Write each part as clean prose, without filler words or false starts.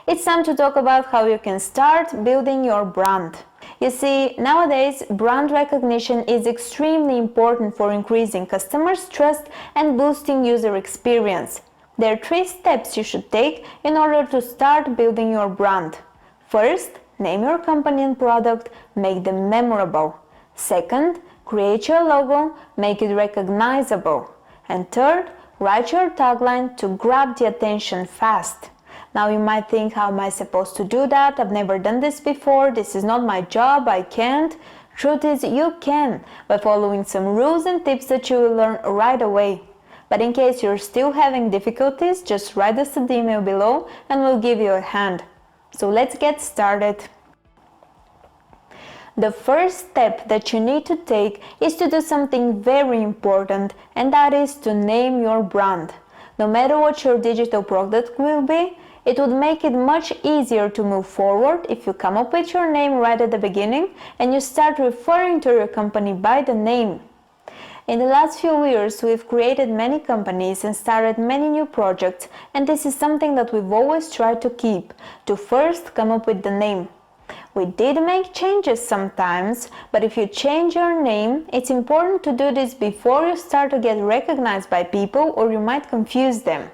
it's time to talk about how you can start building your brand. You see, nowadays, brand recognition is extremely important for increasing customers' trust and boosting user experience. There are 3 steps you should take in order to start building your brand. First, name your company and product, make them memorable. Second, create your logo, make it recognizable. And third, write your tagline to grab the attention fast. Now you might think, how am I supposed to do that? I've never done this before, this is not my job, I can't. Truth is, you can, by following some rules and tips that you will learn right away. But in case you're still having difficulties, just write us the email below and we'll give you a hand. So let's get started. The first step that you need to take is to do something very important, and that is to name your brand. No matter what your digital product will be, it would make it much easier to move forward if you come up with your name right at the beginning and you start referring to your company by the name. In the last few years, we've created many companies and started many new projects, and this is something that we've always tried to keep, to first come up with the name. We did make changes sometimes, but if you change your name, it's important to do this before you start to get recognized by people, or you might confuse them.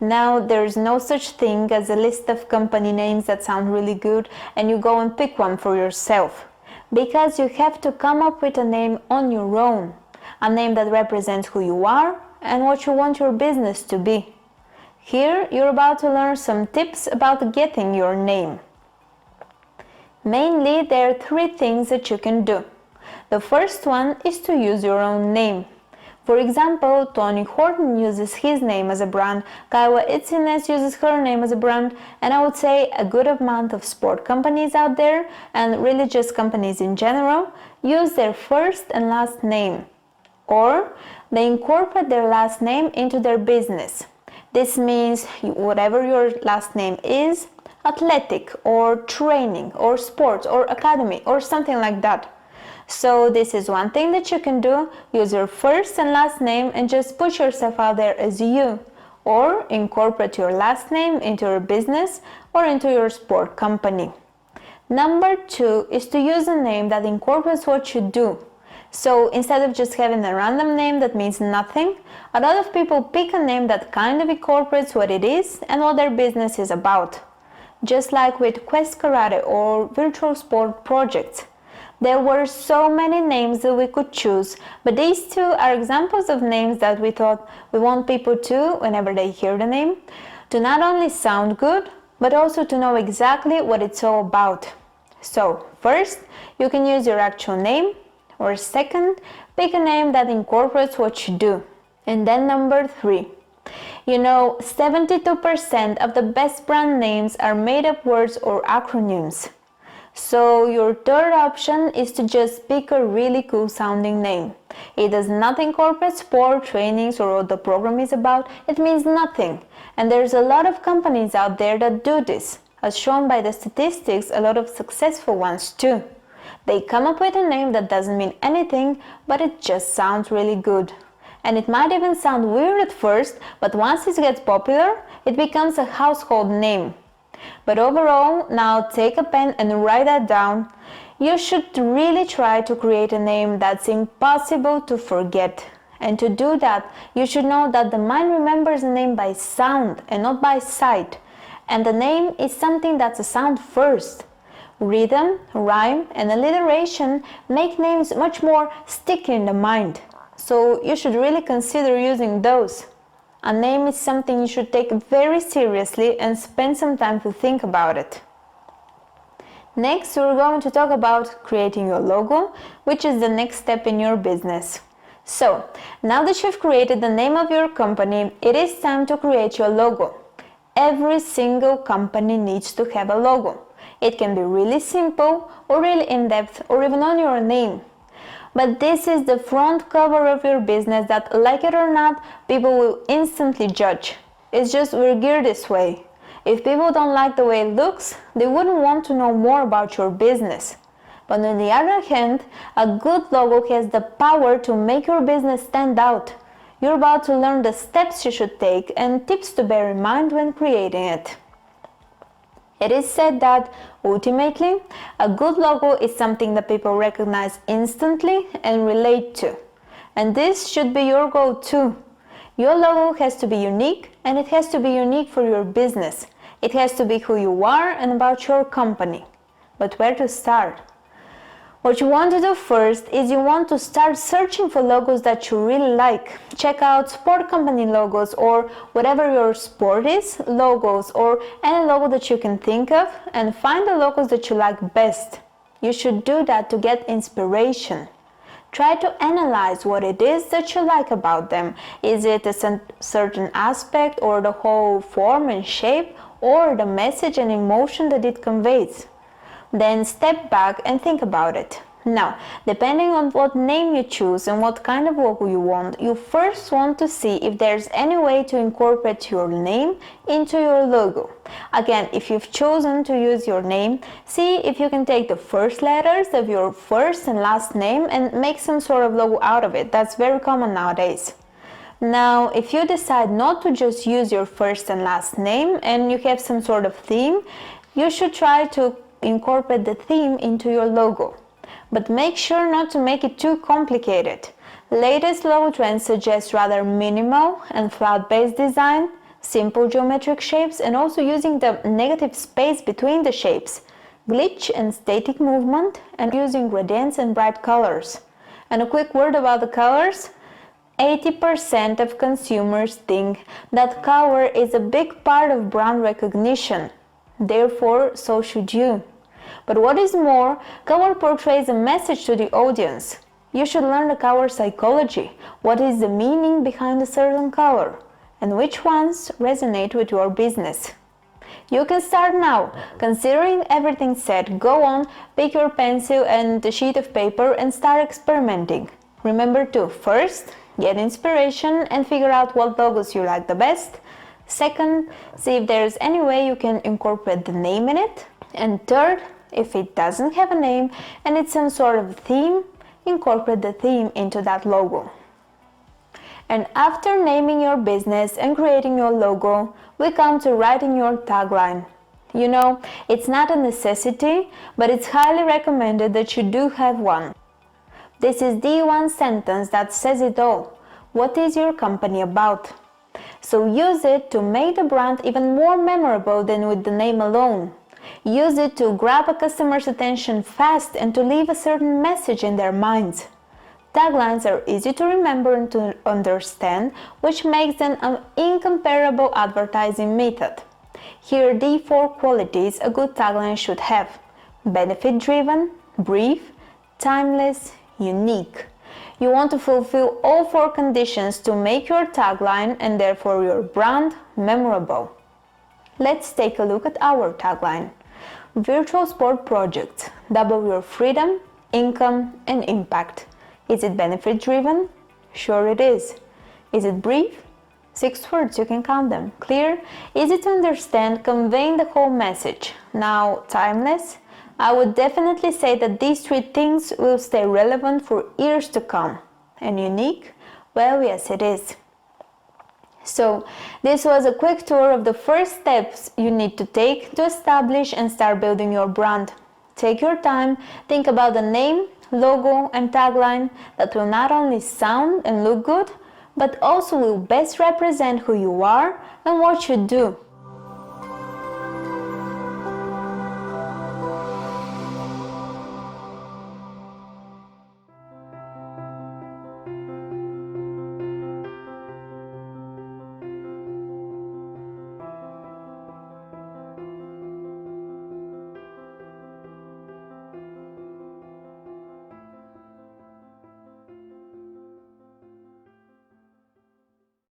Now, there's no such thing as a list of company names that sound really good and you go and pick one for yourself, because you have to come up with a name on your own, a name that represents who you are and what you want your business to be. Here, you're about to learn some tips about getting your name. Mainly, there are 3 things that you can do. The first one is to use your own name. For example, Tony Horton uses his name as a brand, Kaiwa Itsines uses her name as a brand, and I would say a good amount of sport companies out there, and religious companies in general, use their first and last name. Or they incorporate their last name into their business. This means whatever your last name is, athletic or training or sports or academy or something like that. So this is one thing that you can do, use your first and last name and just put yourself out there as you, or incorporate your last name into your business or into your sport company. Number 2 is to use a name that incorporates what you do. So instead of just having a random name that means nothing, a lot of people pick a name that kind of incorporates what it is and what their business is about. Just like with Quest Karate or virtual sport projects. There were so many names that we could choose, but these 2 are examples of names that we thought we want people to, whenever they hear the name, to not only sound good, but also to know exactly what it's all about. So, first, you can use your actual name, or second, pick a name that incorporates what you do. And then number 3. You know, 72% of the best brand names are made-up words or acronyms. So your third option is to just pick a really cool sounding name. It does not incorporate sport, trainings, or what the program is about. It means nothing. And there's a lot of companies out there that do this. As shown by the statistics, a lot of successful ones too. They come up with a name that doesn't mean anything, but it just sounds really good. And it might even sound weird at first, but once it gets popular, it becomes a household name. But overall, now take a pen and write that down. You should really try to create a name that's impossible to forget. And to do that, you should know that the mind remembers a name by sound and not by sight. And the name is something that's a sound first. Rhythm, rhyme, and alliteration make names much more sticky in the mind. So you should really consider using those. A name is something you should take very seriously and spend some time to think about it. Next, we're going to talk about creating your logo, which is the next step in your business. So, now that you've created the name of your company, it is time to create your logo. Every single company needs to have a logo. It can be really simple or really in-depth or even on your name. But this is the front cover of your business that, like it or not, people will instantly judge. It's just we're geared this way. If people don't like the way it looks, they wouldn't want to know more about your business. But on the other hand, a good logo has the power to make your business stand out. You're about to learn the steps you should take and tips to bear in mind when creating it. It is said that, ultimately, a good logo is something that people recognize instantly and relate to. And this should be your goal too. Your logo has to be unique, and it has to be unique for your business. It has to be who you are and about your company. But where to start? What you want to do first is you want to start searching for logos that you really like. Check out sport company logos or whatever your sport is, logos or any logo that you can think of, and find the logos that you like best. You should do that to get inspiration. Try to analyze what it is that you like about them. Is it a certain aspect or the whole form and shape or the message and emotion that it conveys? Then step back and think about it. Now, depending on what name you choose and what kind of logo you want, you first want to see if there's any way to incorporate your name into your logo. Again, if you've chosen to use your name, see if you can take the first letters of your first and last name and make some sort of logo out of it. That's very common nowadays. Now, if you decide not to just use your first and last name and you have some sort of theme, you should try to incorporate the theme into your logo. But make sure not to make it too complicated. Latest logo trends suggest rather minimal and flat-based design, simple geometric shapes, and also using the negative space between the shapes, glitch and static movement, and using gradients and bright colors. And a quick word about the colors. 80% of consumers think that color is a big part of brand recognition. Therefore, so should you. But what is more, color portrays a message to the audience. You should learn the color psychology. What is the meaning behind a certain color? And which ones resonate with your business? You can start now. Considering everything said, go on, pick your pencil and a sheet of paper and start experimenting. Remember to, first, get inspiration and figure out what logos you like the best. Second, see if there's any way you can incorporate the name in it. And third, if it doesn't have a name and it's some sort of theme, incorporate the theme into that logo. And after naming your business and creating your logo, we come to writing your tagline. You know, it's not a necessity, but it's highly recommended that you do have one. This is the one sentence that says it all. What is your company about? So use it to make the brand even more memorable than with the name alone. Use it to grab a customer's attention fast and to leave a certain message in their minds. Taglines are easy to remember and to understand, which makes them an incomparable advertising method. Here are the 4 qualities a good tagline should have: benefit-driven, brief, timeless, unique. You want to fulfill all 4 conditions to make your tagline and therefore your brand memorable. Let's take a look at our tagline. Virtual sport projects. Double your freedom, income, and impact. Is it benefit-driven? Sure it is. Is it brief? 6 words, you can count them. Clear? Easy to understand, conveying the whole message. Now, timeless? I would definitely say that these 3 things will stay relevant for years to come. And unique? Well, yes, it is. So, this was a quick tour of the first steps you need to take to establish and start building your brand. Take your time, think about the name, logo, and tagline that will not only sound and look good, but also will best represent who you are and what you do.